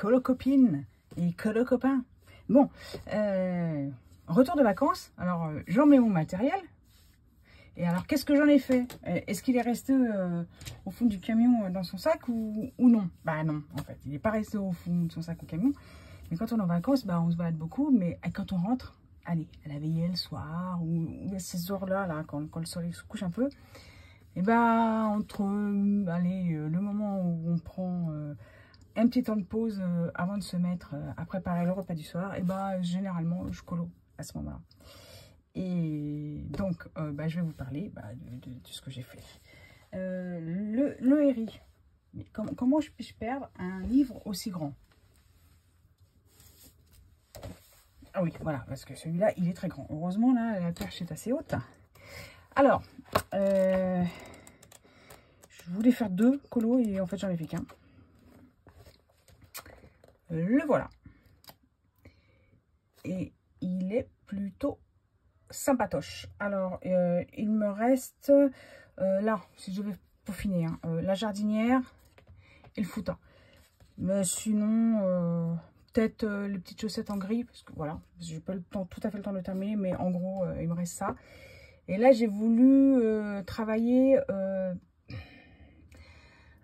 colo-copines et colo-copains. Bon, retour de vacances. Alors, j'en mets mon matériel. Et alors, qu'est-ce que j'en ai fait? Est-ce qu'il est resté au fond du camion dans son sac ou non? Bah non, en fait, il n'est pas resté au fond de son sac au camion. Mais quand on est en vacances, bah, on se balade beaucoup. Mais quand on rentre, allez, à la veillée le soir ou à ces heures-là, là, quand le soleil se couche un peu, et bah, entre le moment où on prend un petit temps de pause avant de se mettre à préparer le repas du soir, et bah, généralement, je colo à ce moment-là. Et donc, je vais vous parler de ce que j'ai fait. Le RI. Mais comment je puis perdre un livre aussi grand? Ah oui, voilà, parce que celui-là, il est très grand. Heureusement, là, la perche est assez haute. Alors, je voulais faire 2 colos et en fait, j'en ai fait qu'un. Le voilà. Et il est plutôt sympatoche. Alors, il me reste là, si je vais peaufiner, hein, la jardinière et le foutin. Mais sinon, peut-être les petites chaussettes en gris, parce que voilà, j'ai pas tout à fait le temps de terminer, mais en gros, il me reste ça. Et là, j'ai voulu travailler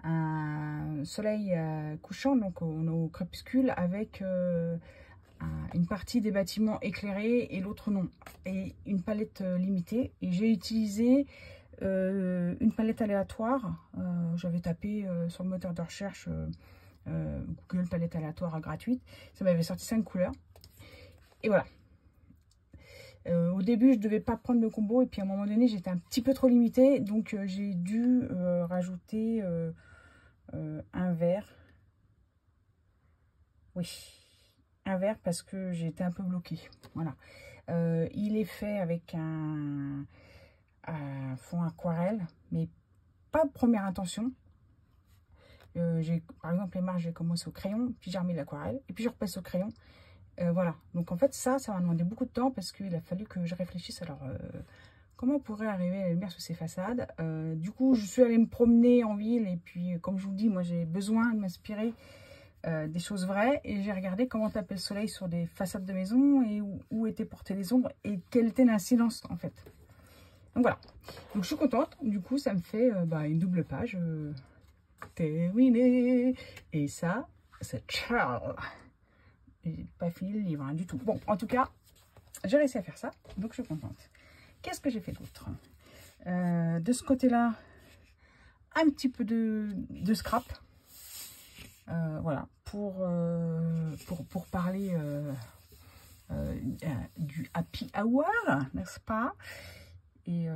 un soleil couchant, donc au crépuscule, avec une partie des bâtiments éclairés et l'autre non, et une palette limitée. Et j'ai utilisé une palette aléatoire. J'avais tapé sur le moteur de recherche Google palette aléatoire gratuite, ça m'avait sorti 5 couleurs et voilà. Au début je devais pas prendre le combo et puis à un moment donné j'étais un petit peu trop limitée, donc j'ai dû rajouter un vert. Oui, un vert parce que j'étais un peu bloquée. Voilà. Il est fait avec un fond aquarelle, mais pas de première intention. Par exemple, les marges, j'ai commencé au crayon, puis j'ai remis l'aquarelle, et puis je repasse au crayon. Voilà. Donc en fait, ça m'a demandé beaucoup de temps parce qu'il a fallu que je réfléchisse. Alors, comment on pourrait arriver à la lumière sur ces façades? Du coup, je suis allée me promener en ville, et puis, comme je vous le dis, moi j'ai besoin de m'inspirer des choses vraies, et j'ai regardé comment taper le soleil sur des façades de maison et où étaient portées les ombres et quelle était l'incidence en fait. Donc voilà, donc je suis contente, du coup ça me fait une double page terminée, et ça c'est Charles. J'ai pas fini le livre hein, du tout. Bon, en tout cas j'ai réussi à faire ça, donc je suis contente. Qu'est-ce que j'ai fait d'autre? De ce côté là, un petit peu de scrap. Voilà, pour parler du happy hour, n'est-ce pas? Et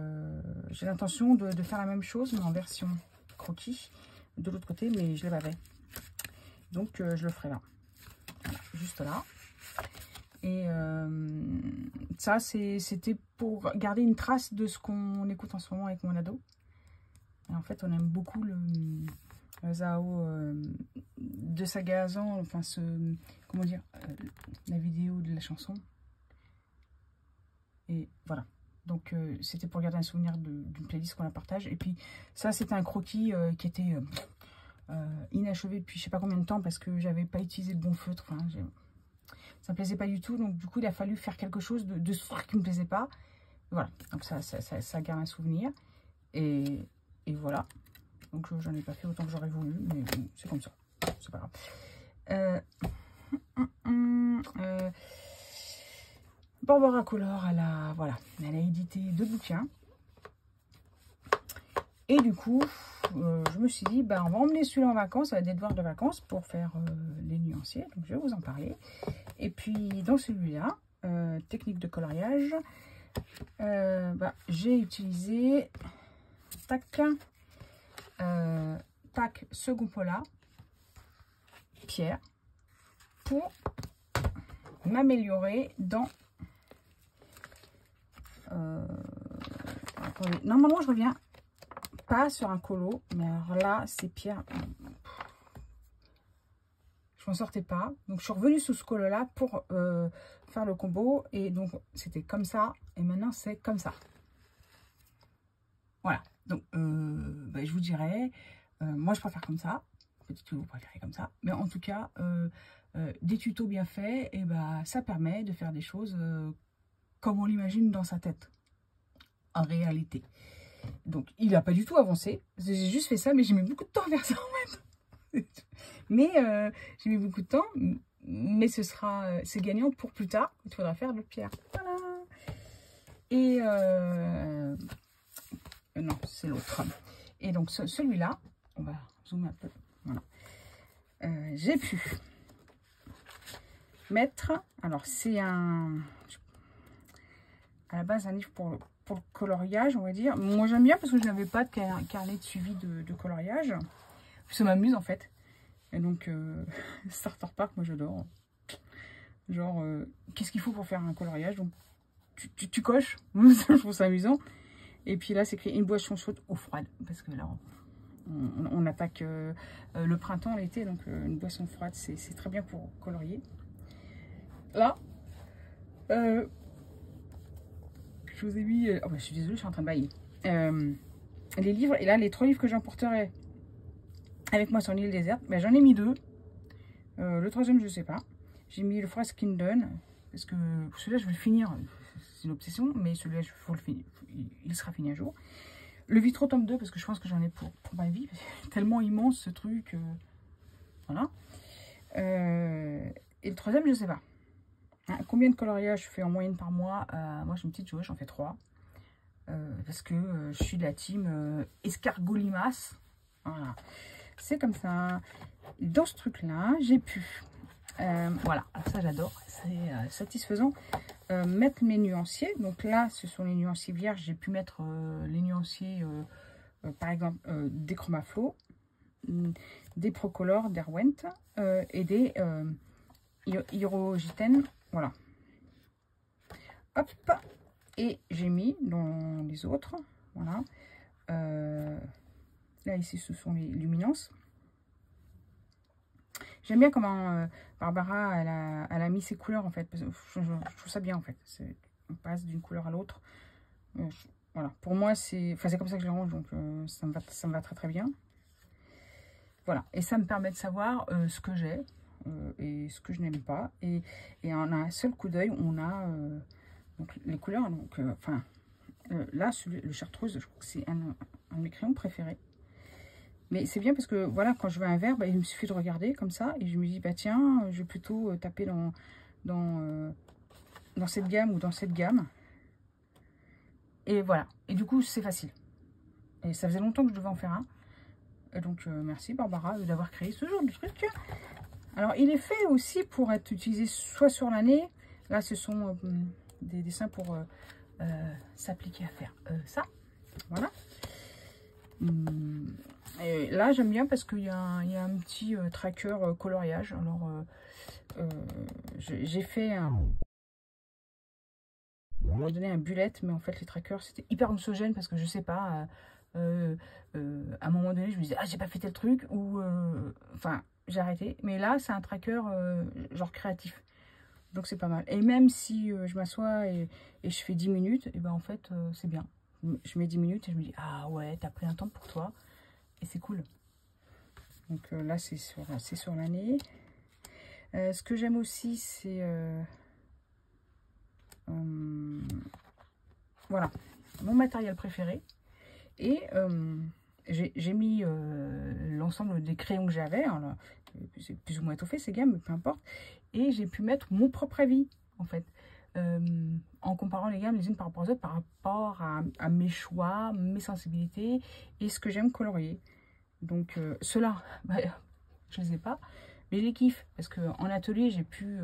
j'ai l'intention de faire la même chose, mais en version croquis, de l'autre côté, mais je l'ai pas fait. Donc, je le ferai là. Voilà, juste là. Et ça, c'était pour garder une trace de ce qu'on écoute en ce moment avec mon ado. Et en fait, on aime beaucoup le Zao de Sagazan, enfin comment dire, la vidéo de la chanson. Et voilà, donc c'était pour garder un souvenir d'une playlist qu'on la partage. Et puis ça, c'était un croquis qui était inachevé depuis je sais pas combien de temps, parce que j'avais pas utilisé le bon feutre. Enfin, ça me plaisait pas du tout, donc du coup il a fallu faire quelque chose de ce truc qui me plaisait pas. Voilà, donc ça garde un souvenir. Et voilà. Donc j'en ai pas fait autant que j'aurais voulu, mais bon, c'est comme ça, c'est pas grave. Barbara Color, elle a édité 2 bouquins. Et du coup, je me suis dit, on va emmener celui-là en vacances, ça va être des devoirs de vacances pour faire les nuanciers. Donc je vais vous en parler. Et puis dans celui-là, technique de coloriage, j'ai utilisé ce groupe-là, pierre, pour m'améliorer dans... attendez, normalement je reviens pas sur un colo, mais alors là, c'est pierre. Je m'en sortais pas. Donc je suis revenue sous ce colo-là pour faire le combo. Et donc c'était comme ça, et maintenant c'est comme ça. Voilà. Donc je vous dirais, moi je préfère comme ça. Peut-être que vous préférez comme ça. Mais en tout cas, des tutos bien faits, et bah, ça permet de faire des choses comme on l'imagine dans sa tête, en réalité. Donc, il n'a pas du tout avancé. J'ai juste fait ça, mais j'ai mis beaucoup de temps à faire ça, en fait. Mais j'ai mis beaucoup de temps, mais c'est gagnant pour plus tard. Il faudra faire de pierre. Voilà. Et non, c'est l'autre. Et donc, celui-là, on va zoomer un peu. Voilà. J'ai pu mettre, alors c'est à la base un livre pour le coloriage, on va dire. Moi j'aime bien parce que je n'avais pas de carnet de suivi de coloriage. Ça m'amuse en fait. Et donc Starter Park, moi j'adore. Genre qu'est-ce qu'il faut pour faire un coloriage? Donc tu coches. Je trouve ça amusant. Et puis là c'est écrit une boisson chaude ou froide, parce que là on attaque le printemps, l'été, donc une boisson froide c'est très bien pour colorier. Là je vous ai mis oh bah, je suis désolée, je suis en train de bailler les livres. Et là les 3 livres que j'emporterai avec moi sur l'île déserte, ben, j'en ai mis 2. Le 3e je sais pas. J'ai mis le Forest Kingdom parce que celui-là je vais le finir, c'est une obsession, mais celui-là il sera fini un jour. Le Vitro tome 2 parce que je pense que j'en ai pour ma vie, tellement immense ce truc, voilà. Et le 3e je sais pas. Hein, combien de coloriage je fais en moyenne par mois? Moi j'ai une petite joueuse, j'en fais 3. Parce que je suis de la team escargot limace. Voilà, c'est comme ça. Dans ce truc là j'ai pu voilà, alors ça j'adore, c'est satisfaisant. Mettre mes nuanciers. Donc là ce sont les nuanciers vierges. J'ai pu mettre les nuanciers par exemple des Chromaflow, des Procolor d'Erwent et des Hyrogiten. Voilà. Hop. Et j'ai mis dans les autres. Voilà. Là ici ce sont les luminances. J'aime bien comment Barbara elle a mis ses couleurs en fait. Parce que je trouve ça bien en fait. On passe d'une couleur à l'autre. Voilà. Pour moi c'est comme ça que je les range, donc ça me va très très bien. Voilà. Et ça me permet de savoir ce que j'ai et ce que je n'aime pas. Et en un seul coup d'œil, on a donc, les couleurs. Donc, là, le chartreuse, je crois que c'est un de mes crayons préférés. Mais c'est bien parce que voilà, quand je veux un vert, bah, il me suffit de regarder comme ça et je me dis bah tiens, je vais plutôt taper dans cette gamme ou dans cette gamme. Et voilà. Et du coup, c'est facile. Et ça faisait longtemps que je devais en faire un. Et donc merci Barbara d'avoir créé ce genre de truc. Alors il est fait aussi pour être utilisé soit sur l'année. Là, ce sont des dessins pour s'appliquer à faire ça. Voilà. Et là j'aime bien parce qu'il y a un petit tracker coloriage. Alors j'ai fait à un moment donné un bullet, mais en fait les trackers c'était hyper anxiogène parce que je sais pas, à un moment donné je me disais ah j'ai pas fait tel truc, ou enfin j'ai arrêté. Mais là c'est un tracker genre créatif, donc c'est pas mal. Et même si je m'assois et je fais 10 minutes, et ben en fait c'est bien. Je mets 10 minutes et je me dis ah ouais, t'as pris un temps pour toi et c'est cool. Donc là c'est sur l'année. Ce que j'aime aussi c'est voilà, mon matériel préféré. Et j'ai mis l'ensemble des crayons que j'avais. C'est plus ou moins étoffé ces gammes, mais peu importe. Et j'ai pu mettre mon propre avis en fait. En comparant les gammes les unes par rapport aux autres, par rapport à mes choix, mes sensibilités et ce que j'aime colorier. Donc ceux-là, bah, je les ai pas, mais je les kiffe parce qu'en atelier j'ai pu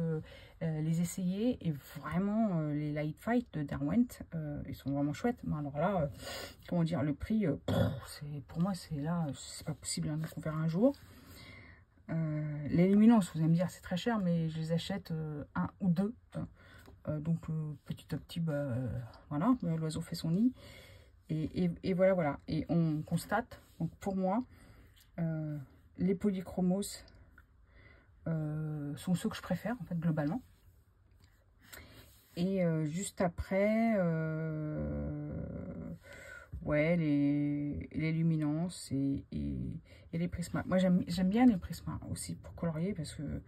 les essayer, et vraiment les Light Fight de Derwent, ils sont vraiment chouettes. Mais alors là, comment dire, le prix, pour moi c'est là, c'est pas possible, hein, donc on verra un jour. Les luminances, vous allez me dire c'est très cher, mais je les achète un ou deux. Donc petit à petit, bah, voilà, l'oiseau fait son nid. Et voilà. Et on constate, donc pour moi, les polychromos sont ceux que je préfère, en fait, globalement. Et juste après, ouais, les luminances et les prismas. Moi, j'aime bien les prismas aussi pour colorier parce que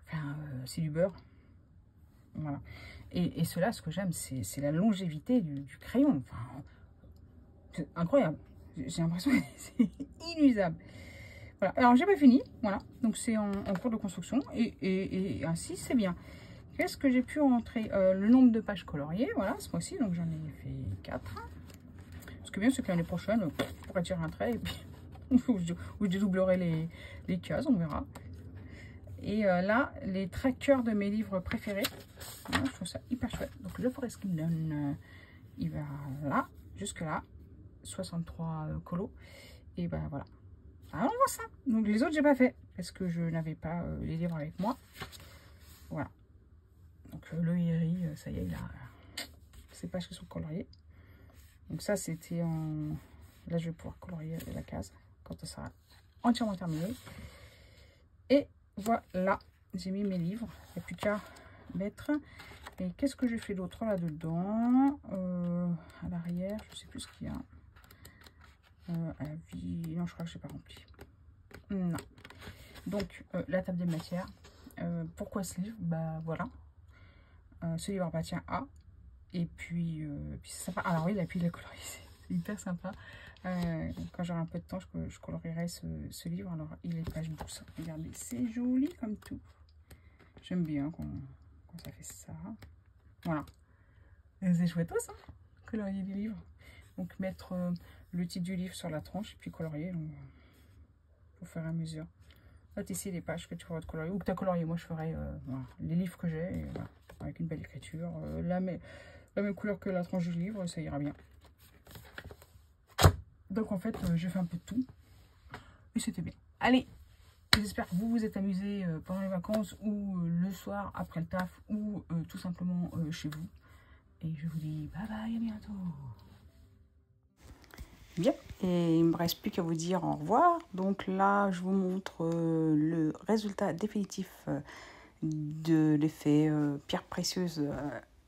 enfin, c'est du beurre. Voilà. Et cela, ce que j'aime, c'est la longévité du crayon. Enfin, c'est incroyable. J'ai l'impression que c'est inusable. Voilà. Alors, j'ai pas fini. Voilà. Donc, c'est en cours de construction. Et ainsi, c'est bien. Qu'est-ce que j'ai pu rentrer le nombre de pages coloriées. Voilà, ce mois-ci. Donc, j'en ai fait 4. Ce qui est bien, c'est que l'année prochaine, je pourrais tirer un trait. Et puis, ou je dédoublerai les cases. On verra. Et là, les trackers de mes livres préférés. Voilà, je trouve ça hyper chouette. Donc, le Forest Kingdom, il va là, jusque là. 63 colos. Et ben voilà. Alors, on voit ça. Donc, les autres, j'ai pas fait. Parce que je n'avais pas les livres avec moi. Voilà. Donc, le Héri, ça y est, il a ces pages qui sont coloriées. Donc, ça, c'était en... Là, je vais pouvoir colorier la case quand ça sera entièrement terminé. Et voilà, j'ai mis mes livres. Il n'y a plus qu'à mettre. Et qu'est-ce que j'ai fait d'autre là-dedans? À l'arrière, je ne sais plus ce qu'il y a. Avis, non, je crois que je n'ai pas rempli. Non. Donc, la table des matières. Pourquoi ce livre? Bah voilà. Ce livre appartient à. Et puis c'est sympa. Alors oui, puis il est colorié. C'est hyper sympa. Quand j'aurai un peu de temps, je colorierai ce livre. Alors, il est page 12. Regardez, c'est joli comme tout. J'aime bien quand ça fait ça. Voilà. C'est chouette ça, colorier des livres. Donc, mettre le titre du livre sur la tranche et puis colorier. Donc, au fur et à mesure. Là, tu ici les pages que tu pourras te colorier. Ou que tu as colorié. Moi, je ferai voilà, les livres que j'ai. Voilà, avec une belle écriture. La même couleur que la tranche du livre, ça ira bien. Donc en fait, j'ai fait un peu de tout. Et c'était bien. Allez, j'espère que vous vous êtes amusés pendant les vacances ou le soir après le taf ou tout simplement chez vous. Et je vous dis bye bye, à bientôt. Bien, et il ne me reste plus qu'à vous dire au revoir. Donc là, je vous montre le résultat définitif de l'effet pierre précieuse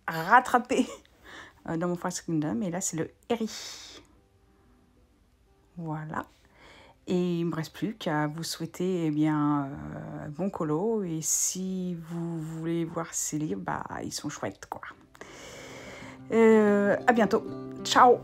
rattrapée dans mon Forest Kingdom. Et là, c'est le Héri. Voilà. Et il ne me reste plus qu'à vous souhaiter bon colo. Et si vous voulez voir ces livres, bah, ils sont chouettes, quoi. À bientôt. Ciao.